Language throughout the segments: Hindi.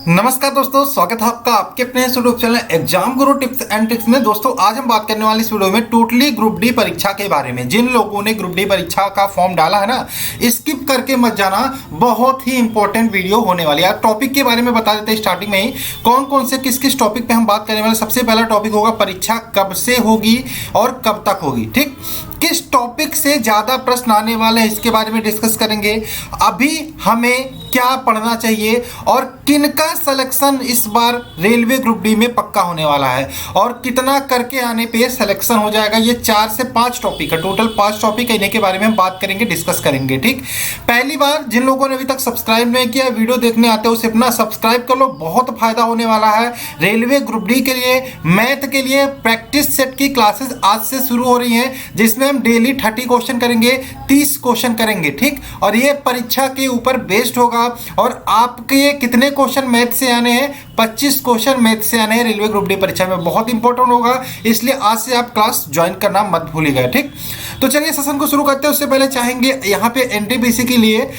नमस्कार दोस्तों, स्वागत है आपका आपके अपने YouTube channel exam Guru tips and tricks में। दोस्तों आज हम बात करने वाले इस वीडियो में टोटली ग्रुप डी परीक्षा के बारे में। जिन लोगों ने ग्रुप डी परीक्षा का फॉर्म डाला है ना, स्किप करके मत जाना, बहुत ही इंपॉर्टेंट वीडियो होने वाली है। टॉपिक के बारे में बता देते हैं स्टार्टिंग में ही कौन कौन से किस किस टॉपिक पे हम बात करने वाले। सबसे पहला टॉपिक होगा परीक्षा कब से होगी और कब तक होगी। ठीक, किस टॉपिक से ज़्यादा प्रश्न आने वाले हैं इसके बारे में डिस्कस करेंगे। अभी हमें क्या पढ़ना चाहिए और किनका सिलेक्शन इस बार रेलवे ग्रुप डी में पक्का होने वाला है और कितना करके आने पे सिलेक्शन हो जाएगा। ये 4 से 5 टॉपिक है, टोटल 5 टॉपिक है, इन्हीं के बारे में हम बात करेंगे, डिस्कस करेंगे। ठीक, पहली बार जिन लोगों ने अभी तक सब्सक्राइब नहीं किया, वीडियो देखने आते हो उसे अपना सब्सक्राइब कर लो, बहुत फायदा होने वाला है। रेलवे ग्रुप डी के लिए मैथ के लिए प्रैक्टिस सेट की क्लासेस आज से शुरू हो रही हैं, जिसमें हम डेली 30 क्वेश्चन करेंगे, 30 क्वेश्चन करेंगे। ठीक, और ये परीक्षा के ऊपर बेस्ड होगा और आपके कितने क्वेश्चन मैथ से आने हैं, 25 क्वेश्चन मैथ से आने हैं रेलवे ग्रुप डी परीक्षा में। बहुत इंपॉर्टेंट होगा, इसलिए आज से आप क्लास ज्वाइन करना मत भूलिएगा। ठीक, तो चलिए सेशन को शुरू करते हैं। उससे पहले चाहेंगे यहाँ पे एनटीपीसी के लिए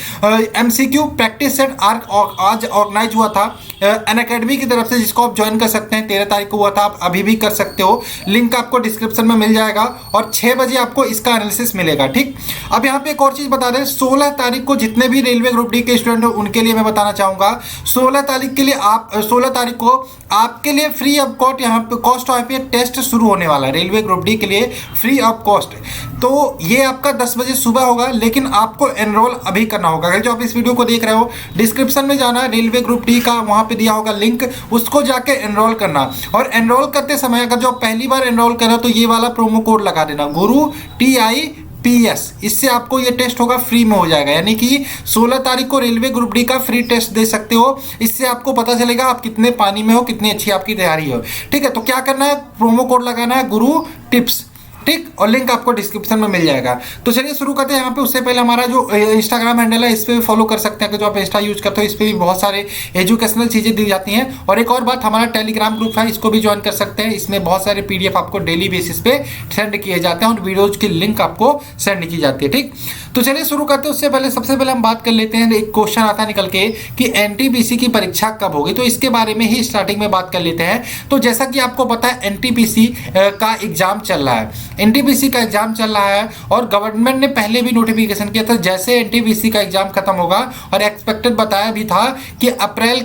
एमसीक्यू प्रैक्टिस सेट आज ऑर्गेनाइज हुआ था अनअकैडमी की तरफ से, जिसको आप ज्वाइन कर सकते हैं। 13 तारीख को हुआ था, आप अभी भी कर सकते हो, लिंक आपको डिस्क्रिप्शन में मिल जाएगा और 6 बजे आपको इसका एनालिसिस मिलेगा। ठीक, अब यहाँ पे एक और चीज बता दें, 16 तारीख को जितने भी रेलवे ग्रुप डी के स्टूडेंट हो उनके लिए मैं बताना चाहूंगा, 16 तारीख के लिए 16 तारीख को आपके लिए फ्री ऑफ कॉस्ट यहाँ पे कॉस्ट ऑफ टेस्ट शुरू होने वाला है रेलवे ग्रुप डी के लिए, फ्री ऑफ कॉस्ट। तो ये आपका 10 बजे सुबह होगा, लेकिन आपको एनरोल अभी करना होगा। अगर जो आप इस वीडियो को देख रहे हो, डिस्क्रिप्शन में जाना, रेलवे ग्रुप डी का वहाँ पे दिया होगा लिंक, उसको जाके एनरोल करना। और एनरोल करते समय अगर जो पहली बार एनरोल कर रहे हो तो ये वाला प्रोमो कोड लगा देना, गुरु TIPS। इससे आपको ये टेस्ट होगा, फ्री में हो जाएगा। यानी कि 16 तारीख को रेलवे ग्रुप डी का फ्री टेस्ट दे सकते हो। इससे आपको पता चलेगा आप कितने पानी में हो, कितनी अच्छी आपकी तैयारी हो। ठीक है, तो क्या करना है, प्रोमो कोड लगाना है गुरु टिप्स। ठीक, और लिंक आपको डिस्क्रिप्शन में मिल जाएगा। तो चलिए शुरू करते हैं। यहाँ पे उससे पहले हमारा जो इंस्टाग्राम हैंडल है, इस पर भी फॉलो कर सकते हैं। कि जो आप इंस्टा यूज करते हो, इस पर भी बहुत सारे एजुकेशनल चीज़ें दी जाती हैं। और एक और बात, हमारा टेलीग्राम ग्रुप है, इसको भी ज्वाइन कर सकते हैं। इसमें बहुत सारे PDF आपको डेली बेसिस पे सेंड किए जाते हैं और वीडियोज की लिंक आपको सेंड की जाती है। ठीक, तो चलिए शुरू करते हैं। उससे पहले सबसे पहले हम बात कर लेते हैं, एक क्वेश्चन आता है निकल के कि एनटीपीसी की परीक्षा कब होगी, तो इसके बारे में ही स्टार्टिंग में बात कर लेते हैं। तो जैसा कि आपको पता है, एनटीपीसी का एग्जाम चल रहा है, एनटीपीसी का एग्जाम चल रहा है और गवर्नमेंट ने पहले भी नोटिफिकेशन किया था जैसे एनटीपीसी का एग्जाम खत्म होगा, और एक्सपेक्टेड बताया भी था कि अप्रैल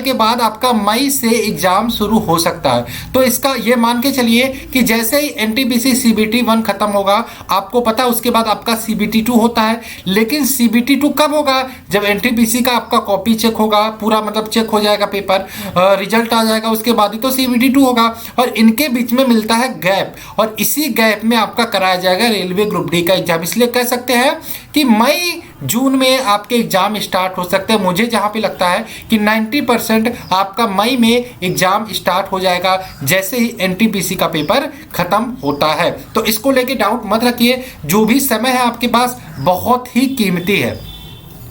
के बाद आपका मई से एग्जाम शुरू हो सकता है। तो इसका ये मान के चलिए कि जैसे ही एनटीपीसी CBT 1 खत्म होगा, आपको पता है उसके बाद आपका CBT 2 होता है। लेकिन CBT 2 कब होगा, जब एनटीपीसी का आपका कॉपी चेक होगा, पूरा मतलब चेक हो जाएगा पेपर, रिजल्ट आ जाएगा, उसके बाद ही तो CBT 2 होगा। और इनके बीच में मिलता है गैप, और इसी गैप में आपका कराया जाएगा रेलवे ग्रुप डी का एग्जाम। इसलिए कह सकते हैं कि मई जून में आपके एग्जाम स्टार्ट हो सकते हैं। मुझे जहां पे लगता है कि 90% आपका मई में एग्जाम स्टार्ट हो जाएगा जैसे ही एनटीपीसी का पेपर खत्म होता है। तो इसको लेके डाउट मत रखिए, जो भी समय है आपके पास बहुत ही कीमती है।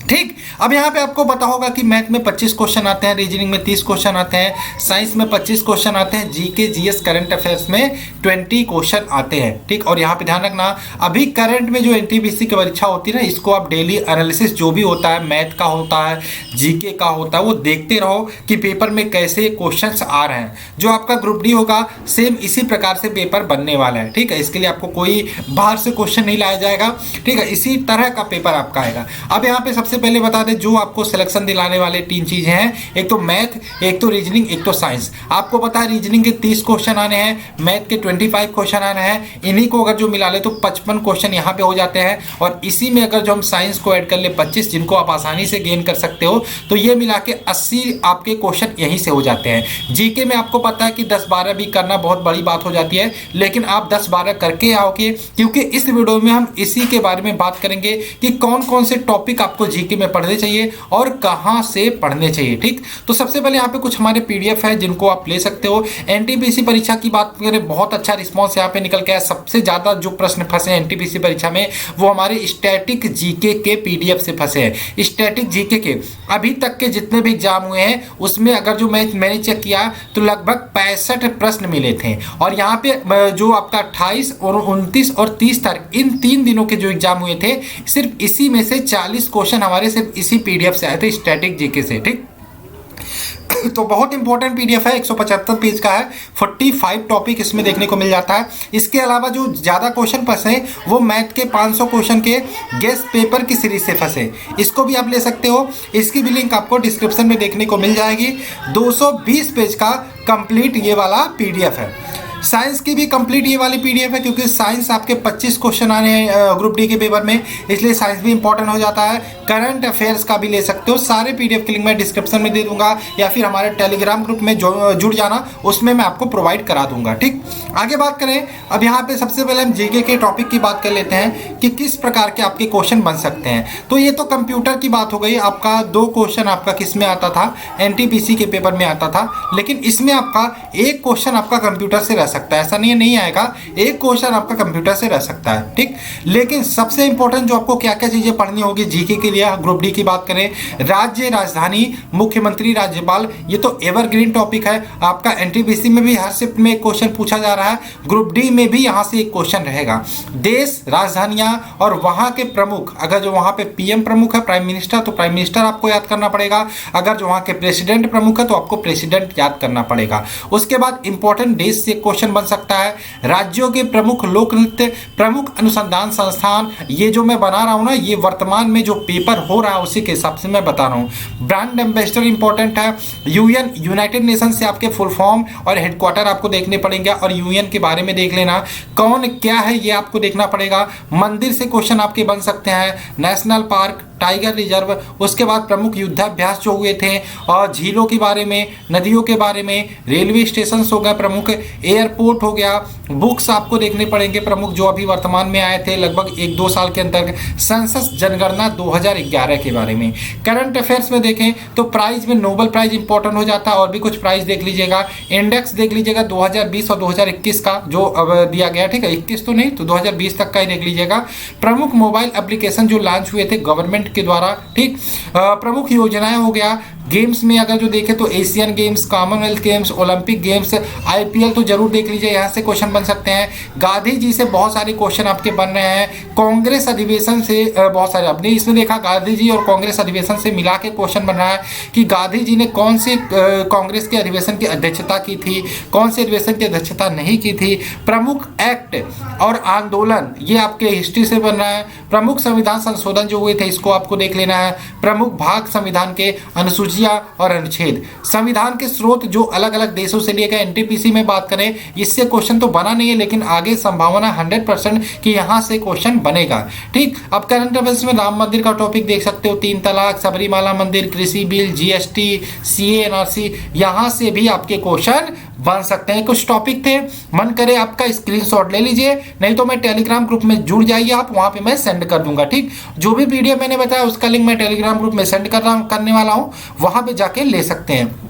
ठीक, अब यहाँ पे आपको पता होगा कि मैथ में 25 क्वेश्चन आते हैं, रीजनिंग में 30 क्वेश्चन आते हैं, साइंस में 25 क्वेश्चन आते हैं, जीके जीएस करंट अफेयर्स में 20 क्वेश्चन आते हैं। ठीक, और यहाँ पे ध्यान रखना, अभी करंट में जो एनटीपीसी की परीक्षा होती है ना, इसको आप डेली एनालिसिस जो भी होता है, मैथ का होता है, जीके का होता है, वो देखते रहो कि पेपर में कैसे क्वेश्चन आ रहे हैं। जो आपका ग्रुप डी होगा सेम इसी प्रकार से पेपर बनने वाला है। ठीक है, इसके लिए आपको कोई बाहर से क्वेश्चन नहीं लाया जाएगा। ठीक है, इसी तरह का पेपर आपका आएगा। अब यहाँ पे सबसे पहले बता दें, जो आपको सिलेक्शन दिलाने वाले 3 चीजें हैं, एक तो मैथ, एक तो रीजनिंग, एक तो साइंस। आपको पता है रीजनिंग के 30 क्वेश्चन आने हैं, मैथ के 25 क्वेश्चन आने हैं। इन्हीं को अगर जो मिला ले तो 55 क्वेश्चन यहाँ पे हो जाते हैं। और इसी में अगर जो हम साइंस को ऐड कर ले 25, जिनको आप आसानी से गेन कर सकते हो, तो ये मिला के 80 आपके क्वेश्चन यहीं से हो जाते हैं। जीके में आपको पता है कि 10-12 भी करना बहुत बड़ी बात हो जाती है, लेकिन आप 10-12 करके आओगे, क्योंकि इस वीडियो में हम इसी के बारे में बात करेंगे कि कौन कौन से टॉपिक आपको जीके में पढ़ने चाहिए और कहां से पढ़ने चाहिए। ठीक, तो सबसे पहले यहाँ पे कुछ हमारे PDF है जिनको आप ले सकते हो। एनटीपीसी परीक्षा की बात करें, बहुत अच्छा रिस्पांस यहाँ पे निकल के आया। सबसे ज्यादा जो प्रश्न फंसे एनटीपीसी परीक्षा में वो हमारे स्टैटिक जीके के PDF से फंसे हैं। स्टैटिक जीके के अभी तक के जितने भी एग्जाम हुए हैं उसमें अगर जो मैंने चेक किया तो लगभग 65 प्रश्न मिले थे। और यहाँ पे जो आपका 28 और 29 और 30 तारीख, इन 3 दिनों के जो एग्जाम हुए थे, सिर्फ इसी में से 40 क्वेश्चन हमारे सिर्फ इसी PDF से आए थे, स्टैटिक जीके से। ठीक, तो बहुत इंपॉर्टेंट पीडीएफ है, 175 पेज का है, 45 टॉपिक इसमें देखने को मिल जाता है। इसके अलावा जो ज़्यादा क्वेश्चन फंसे वो मैथ के 500 क्वेश्चन के गेस्ट पेपर की सीरीज से फंसे, इसको भी आप ले सकते हो। इसकी भी लिंक आपको डिस्क्रिप्शन में देखने को मिल जाएगी। 220 पेज का कंप्लीट ये वाला पीडीएफ है। साइंस की भी कंप्लीट ये वाली पीडीएफ है, क्योंकि साइंस आपके 25 क्वेश्चन आने हैं ग्रुप डी के पेपर में, इसलिए साइंस भी इंपॉर्टेंट हो जाता है। करंट अफेयर्स का भी ले सकते हो। सारे पीडीएफ की लिंक मैं डिस्क्रिप्शन में दे दूंगा, या फिर हमारे टेलीग्राम ग्रुप में जुड़ जाना, उसमें मैं आपको प्रोवाइड करा दूंगा। ठीक, आगे बात करें। अब यहाँ पे सबसे पहले हम जीके के टॉपिक की बात कर लेते हैं कि किस प्रकार के आपके क्वेश्चन बन सकते हैं। तो ये तो कंप्यूटर की बात हो गई। आपका 2 क्वेश्चन आपका किस में आता था, एनटीपीसी के पेपर में आता था, लेकिन इसमें आपका एक क्वेश्चन आपका कंप्यूटर से रह सकता है। ऐसा नहीं आएगा, एक क्वेश्चन आपका कंप्यूटर से रह सकता है। ठीक, लेकिन सबसे इंपॉर्टेंट जो आपको क्या क्या चीजें पढ़नी होगी जीके के लिए, ग्रुप डी की बात करें, राज्य, राजधानी, मुख्यमंत्री, राज्यपाल, ये तो एवरग्रीन टॉपिक है। आपका एनटीपीसी में भी हर शिफ्ट में एक क्वेश्चन पूछा जा रहा है, ग्रुप डी में भी यहां से एक क्वेश्चन रहेगा। देश, राजधानियां और वहां के प्रमुख, अगर जो वहां पे पीएम प्रमुख है, प्राइम मिनिस्टर, तो प्राइम मिनिस्टर आपको याद करना पड़ेगा। अगर जो वहां के प्रेसिडेंट प्रमुख है तो आपको प्रेसिडेंट याद करना पड़ेगा। उसके बाद इंपॉर्टेंट देश से क्वेश्चन बन सकता है। राज्यों के प्रमुख लोक नृत्य, प्रमुख अनुसंधान संस्थान, ये जो मैं बना रहा हूं ना, ये वर्तमान में जो पेपर हो रहा है उसी के हिसाब से मैं बता रहा हूं। ब्रांड एम्बेसडर इंपॉर्टेंट है। यूएन, यूनाइटेड नेशन से आपके फुल फॉर्म और हेडक्वार्टर आपको देखने पड़ेंगे, और यूएन के बारे में देख लेना, कौन क्या है ये आपको देखना पड़ेगा। मंदिर से क्वेश्चन आपके बन सकते हैं। नेशनल पार्क, टाइगर रिजर्व, उसके बाद प्रमुख युद्धाभ्यास जो हुए थे, और झीलों के बारे में, नदियों के बारे में, रेलवे स्टेशन हो गए प्रमुख, एयरपोर्ट हो गया। बुक्स आपको देखने पड़ेंगे प्रमुख जो अभी वर्तमान में आए थे लगभग 1-2 साल के अंदर। सेंसस जनगणना 2011 के बारे में। करंट अफेयर्स में देखें तो प्राइज में नोबेल प्राइज इंपॉर्टेंट हो जाता है, और भी कुछ प्राइज देख लीजिएगा। इंडेक्स देख लीजिएगा 2020 और 2021 का जो अब दिया गया, ठीक है, 21 तो नहीं, तो 2020 तक का ही देख लीजिएगा। प्रमुख मोबाइल एप्लीकेशन जो लॉन्च हुए थे गवर्नमेंट के द्वारा, ठीक, प्रमुख योजनाएं हो गया। गेम्स में अगर जो देखें तो Asian games, Commonwealth games, Olympic games, IPL तो जरूर देख लीजिए, यहाँ से क्वेश्चन बन सकते हैं। गांधी जी से बहुत सारे क्वेश्चन आपके बन रहे हैं। कांग्रेस अधिवेशन से बहुत सारे, आपने इसमें देखा गांधी जी और कांग्रेस अधिवेशन से मिला के क्वेश्चन बन रहा है कि गांधी जी ने कौन से कांग्रेस के अधिवेशन की अध्यक्षता की थी, कौन से अधिवेशन की अध्यक्षता नहीं की थी। प्रमुख एक्ट और आंदोलन, ये आपके हिस्ट्री से बन रहा है। प्रमुख संविधान संशोधन जो हुए थे इसको आपको देख लेना है। प्रमुख भाग संविधान के, अनुसूचियां और अनुच्छेद, संविधान के स्रोत जो अलग अलग देशों से लिए गए। एनटीपीसी में बात करें, इससे क्वेश्चन तो बना नहीं है, लेकिन आगे संभावना 100% कि यहां से क्वेश्चन बनेगा। ठीक, अब करंट अफेयर्स में राम मंदिर का टॉपिक देख सकते हो, 3 तलाक, सबरीमाला मंदिर, कृषि बिल, जीएसटी, सीए, एनआरसी, यहां से भी आपके क्वेश्चन बन सकते हैं। कुछ टॉपिक थे, मन करे आपका स्क्रीनशॉट ले लीजिए, नहीं तो मैं टेलीग्राम ग्रुप में जुड़ जाइए आप, वहां पे मैं सेंड कर दूंगा। ठीक, जो भी पीडीएफ मैंने बताया उसका लिंक मैं टेलीग्राम ग्रुप में सेंड करने वाला हूं, वहां पे जाके ले सकते हैं।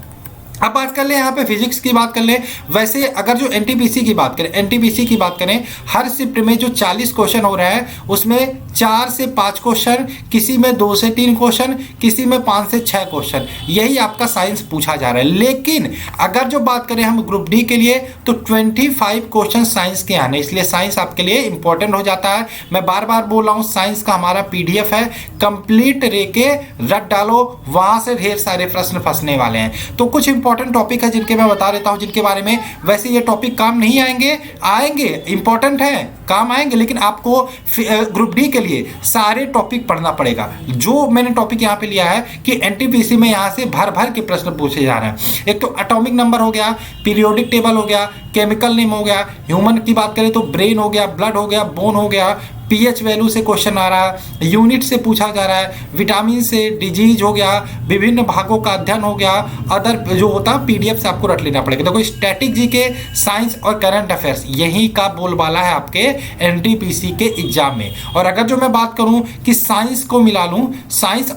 अब बात कर ले यहाँ पे फिजिक्स की बात कर ले। वैसे अगर जो एनटीपीसी की बात करें, हर शिफ्ट में जो 40 क्वेश्चन हो रहा है उसमें 4 से 5 क्वेश्चन, किसी में 2 से 3 क्वेश्चन, किसी में 5 से 6 क्वेश्चन, यही आपका साइंस पूछा जा रहा है। लेकिन अगर जो बात करें हम ग्रुप डी के लिए तो 25 क्वेश्चन साइंस के आने, इसलिए साइंस आपके लिए इंपॉर्टेंट हो जाता है। मैं बार बार बोल रहा हूँ, साइंस का हमारा पीडीएफ है, कंप्लीट रेके रट डालो, वहां से ढेर सारे प्रश्न फंसने वाले हैं। तो कुछ इंपॉर्टेंट टॉपिक है जिनके मैं बता देता हूं, जिनके बारे में वैसे ये टॉपिक काम नहीं आएंगे, इंपॉर्टेंट है, काम आएंगे, लेकिन आपको ग्रुप डी के लिए सारे टॉपिक पढ़ना पड़ेगा। जो मैंने टॉपिक यहाँ पे लिया है कि एनटीपीसी में यहाँ से भर भर के प्रश्न पूछे जा रहे हैं। एक तो एटॉमिक नंबर हो गया, पीरियोडिक टेबल हो गया, केमिकल नेम हो गया, ह्यूमन की बात करें तो ब्रेन हो गया, ब्लड हो गया, बोन हो गया, पीएच वैल्यू से क्वेश्चन आ रहा है, यूनिट से पूछा जा रहा है, विटामिन से, डिजीज हो गया, विभिन्न भागों का अध्ययन हो गया, अदर जो होता है पीडीएफ से आपको रट लेना पड़ेगा। देखो स्टैटिक जीके, साइंस और करंट अफेयर्स यही का बोलबाला है आपके एनटीपीसी के एग्जाम में। और अगर जो मैं बात करूं कि साइंस को मिला लूं, साइंस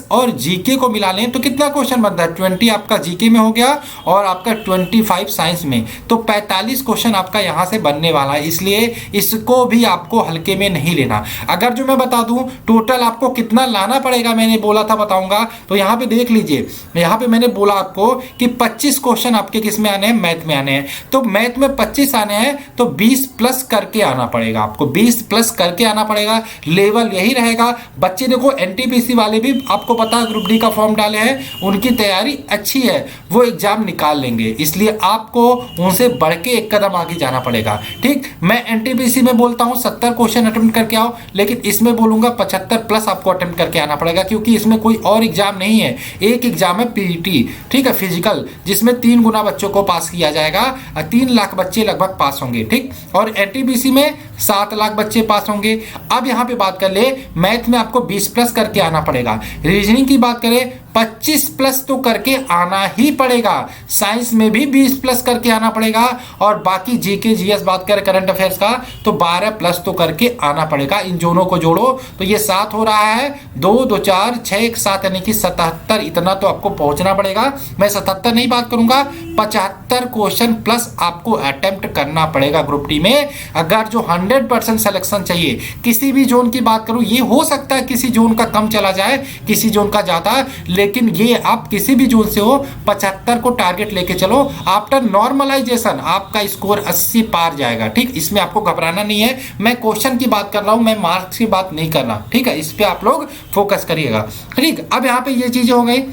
और जीके को मिला लें तो कितना क्वेश्चन बनता है, 20 आपका जीके में हो गया और आपका 25 साइंस में, तो 45 क्वेश्चन आपका यहां से बनने वाला है। इसलिए इसको भी भी आपको हल्के में नहीं लेना। अगर जो मैं बता दूं टोटल आपको कितना लाना पड़ेगा, मैंने बोला था बताऊंगा, तो यहाँ पे देख लीजिए, यहाँ पे मैंने बोला आपको कि 25 क्वेश्चन आपके किस में आने हैं, मैथ में आने हैं। तो मैथ में 25 आने हैं तो 20 प्लस करके आना पड़ेगा आपको, 20 प्लस करके आना पड़ेगा। लेवल यही रहेगा। बच्चे देखो एनटीपीसी वाले भी आपको पता है ग्रुप डी का फॉर्म डाले हैं, उनकी तैयारी अच्छी है, वो एग्जाम निकाल लेंगे, इसलिए आपको उनसे बढ़ के एक कदम आगे जाना पड़ेगा। ठीक, मैं एनटीपीसी में बोलता हूं 70 क्वेश्चन अटेम्प्ट करके आओ, लेकिन इसमें बोलूंगा 75 प्लस आपको अटेम्प्ट करके आना पड़ेगा, क्योंकि इसमें कोई और एग्जाम नहीं है। एक एग्जाम है पीईटी, ठीक है, फिजिकल, जिसमें 3 गुना बच्चों को पास किया जाएगा, 3 लाख बच्चे लगभग पास होंगे। ठीक, और एनटीपीसी में 7 लाख बच्चे पास होंगे। अब यहां पे बात कर ले, मैथ में आपको 20 प्लस करके आना पड़ेगा। रीजनिंग की बात करें 25 प्लस तो करके आना ही पड़ेगा। साइंस में भी 20 प्लस करके आना पड़ेगा, और बाकी जीके जीएस बात करें करंट अफेयर्स का तो 12 प्लस तो करके आना पड़ेगा। इन दोनों को जोड़ो तो ये 7 हो रहा है, 2 2 4 6 7 यानी कि 77, इतना तो आपको पहुंचना पड़ेगा। मैं 77 नहीं बात करूंगा, 75 क्वेश्चन प्लस आपको अटेम्प्ट करना पड़ेगा ग्रुप डी में, अगर जो 100% सिलेक्शन चाहिए। किसी भी जोन की बात करूं, ये हो सकता है किसी जोन का कम चला जाए, किसी जोन का ज्यादा, लेकिन ये आप किसी भी जोन से हो 75 को टारगेट लेके चलो। आफ्टर नॉर्मलाइजेशन आपका स्कोर 80 पार जाएगा। ठीक, इसमें आपको घबराना नहीं है। मैं क्वेश्चन की बात कर रहा हूं, मैं मार्क्स की बात नहीं कर रहा। ठीक है, इस पे आप लोग फोकस करिएगा। ठीक, अब यहाँ पे ये चीजें हो गई।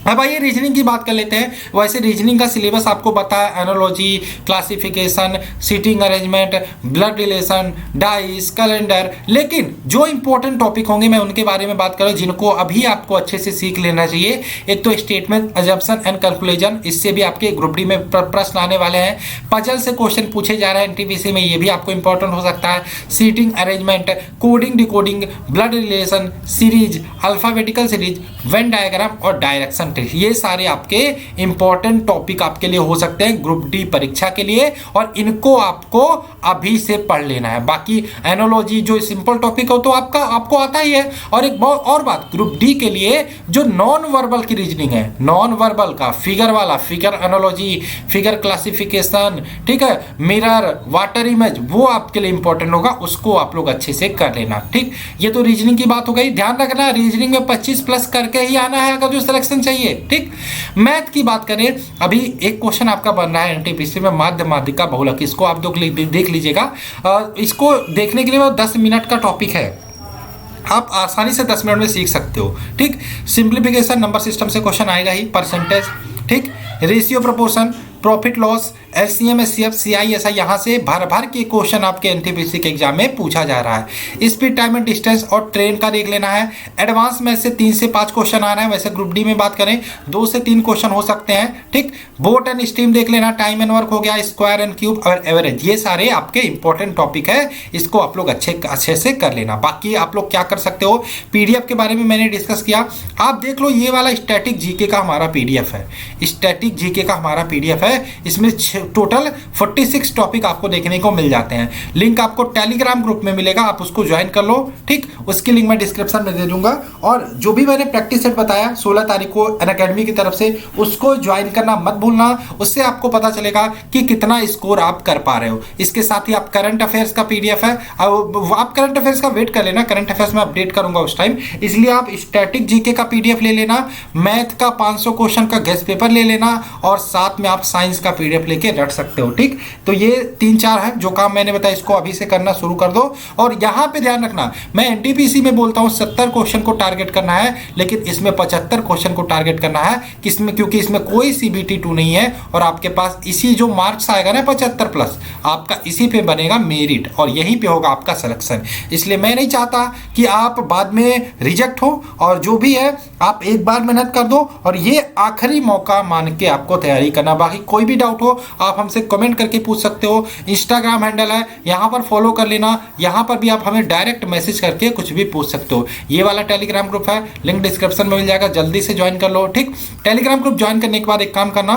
अब आइए रीजनिंग की बात कर लेते हैं। वैसे रीजनिंग का सिलेबस आपको पता है, analogy, classification, seating arrangement, blood relation, dice, calendar, लेकिन जो इंपॉर्टेंट टॉपिक होंगे मैं उनके बारे में बात करूं जिनको अभी आपको अच्छे से सीख लेना चाहिए। एक तो स्टेटमेंट, अजम्पशन एंड कंक्लूजन, इससे भी आपके ग्रुप डी में प्रश्न आने वाले हैं। पजल से क्वेश्चन पूछे जा रहे हैं एनटीपीसी में, ये भी आपको इंपॉर्टेंट हो सकता है। Seating arrangement, coding decoding, blood relation, series, alphabetical series, Venn diagram और डायरेक्शन, ये सारे आपके इंपॉर्टेंट टॉपिक आपके लिए हो सकते हैं ग्रुप डी परीक्षा के लिए, और इनको आपको अभी से पढ़ लेना है। बाकी एनालॉजी जो सिंपल टॉपिक हो तो आपको आता ही है। और एक बहुत और बात, ग्रुप डी के लिए जो नॉन वर्बल की रीजनिंग है, नॉन वर्बल का फिगर वाला, फिगर एनालॉजी, फिगर क्लासिफिकेशन, ठीक है, मिरर, वाटर इमेज, वो आपके लिए इंपॉर्टेंट होगा, उसको आप लोग अच्छे से कर लेना। ठीक, ये तो रीजनिंग की बात हो गई। ध्यान रखना रीजनिंग में 25 प्लस करके ही आना है अगर जो सिलेक्शन चाहिए। ठीक, मैथ की बात करें, अभी एक क्वेश्चन आपका बन रहा है एनटीपीसी में, माध्य माध्यिका बहुलक, इसको आप देख लीजिएगा। इसको देखने के लिए 10 मिनट का टॉपिक है, आप आसानी से 10 मिनट में सीख सकते हो। ठीक, सिंप्लीफिकेशन, नंबर सिस्टम से क्वेश्चन आएगा ही, परसेंटेज, ठीक, ratio proportion, profit loss, LCM, HCF, CI SI, यहाँ से भर भर के क्वेश्चन आपके एनटीपीसी के एग्जाम में पूछा जा रहा है। स्पीड, टाइम एंड डिस्टेंस और ट्रेन का देख लेना है। एडवांस में से 3 से 5 क्वेश्चन आ रहे हैं, वैसे ग्रुप डी में बात करें 2 से 3 क्वेश्चन हो सकते हैं। ठीक, बोट एंड स्टीम देख लेना, टाइम एंड वर्क हो गया, स्क्वायर एंड क्यूब और एवरेज, ये सारे आपके इंपॉर्टेंट टॉपिक है, इसको आप लोग अच्छे से कर लेना। बाकी आप लोग क्या कर सकते हो, पीडीएफ के बारे में मैंने डिस्कस किया, आप देख लो, ये वाला स्टैटिक जीके का हमारा पीडीएफ है, स्टैटिक जीके का हमारा पीडीएफ है। इसमें टोटल 46 टॉपिक आपको देखने को मिल जाते हैं। लिंक आपको टेलीग्राम ग्रुप में मिलेगा, आप उसको ज्वाइन कर लो। ठीक, उसकी लिंक मैं डिस्क्रिप्शन में दे दूंगा। और जो भी मैंने प्रैक्टिस सेट बताया 16 तारीख को अनअकैडमी की तरफ से, उसको ज्वाइन करना मत भूलना, उससे आपको पता चलेगा कि कितना स्कोर आप कर पा रहे हो। इसके साथ ही आप करंट अफेयर्स का पीडीएफ है, आप करंट अफेयर्स का वेट कर लेना, करंट अफेयर्स में अपडेट करूंगा उस टाइम, इसलिए आप स्टैटिक जीके का पीडीएफ ले लेना, मैथ का 500 क्वेश्चन का गेस्ट पेपर ले लेना, और साथ में आप साइंस का पीडीएफ लेके रख सकते हो। ठीक, तो ये 3-4 है जो काम मैंने बताया, इसको अभी से करना शुरू कर दो। और यहां पे ध्यान रखना, मैं एनटीपीसी में बोलता हूं 70 क्वेश्चन को टारगेट करना है, लेकिन इसमें 75 क्वेश्चन को टारगेट करना है, किसमें, क्योंकि इसमें कोई सीबीटी 2 नहीं है, और आपके पास इसी जो मार्क्स आएगा ना 75 प्लस, आपका इसी पे बनेगा मेरिट, और यहीं पे होगा आपका सिलेक्शन। इसलिए मैं नहीं चाहता कि आप बाद में रिजेक्ट हो, और जो भी है आप एक बार मेहनत कर दो, और ये आखिरी मौका मान के आपको तैयारी करना। बाकी कोई भी डाउट हो आप हमसे कमेंट करके पूछ सकते हो, इंस्टाग्राम हैंडल है, यहाँ पर फॉलो कर लेना, यहाँ पर भी आप हमें डायरेक्ट मैसेज करके कुछ भी पूछ सकते हो। ये वाला टेलीग्राम ग्रुप है, लिंक डिस्क्रिप्शन में मिल जाएगा, जल्दी से ज्वाइन कर लो। ठीक, टेलीग्राम ग्रुप ज्वाइन करने के बाद एक काम करना,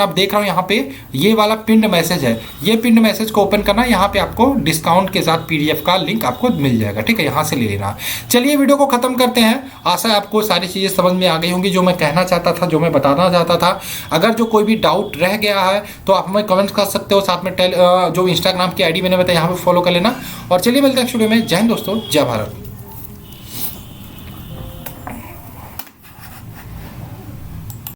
आप देख रहा हूँ यहाँ पे ये वाला पिंड मैसेज है, ये पिंड मैसेज को ओपन करना, यहाँ पे आपको डिस्काउंट के साथ पीडीएफ का लिंक आपको मिल जाएगा। ठीक है, यहाँ से ले लेना। चलिए वीडियो को खत्म करते हैं, आशा है आपको सारी चीजें समझ में आ गई होंगी, जो मैं कहना चाहता था, जो मैं बताना चाहता था। रहेगा। अगर जो कोई भी डाउट रह गया है तो आप हमें कमेंट्स कर सकते हो, साथ में जो इंस्टाग्राम की आईडी मैंने बताया यहाँ पे फॉलो कर लेना। और चलिए मिलते हैं नेक्स्ट वीडियो में। जय हिंद दोस्तों, जय भारत।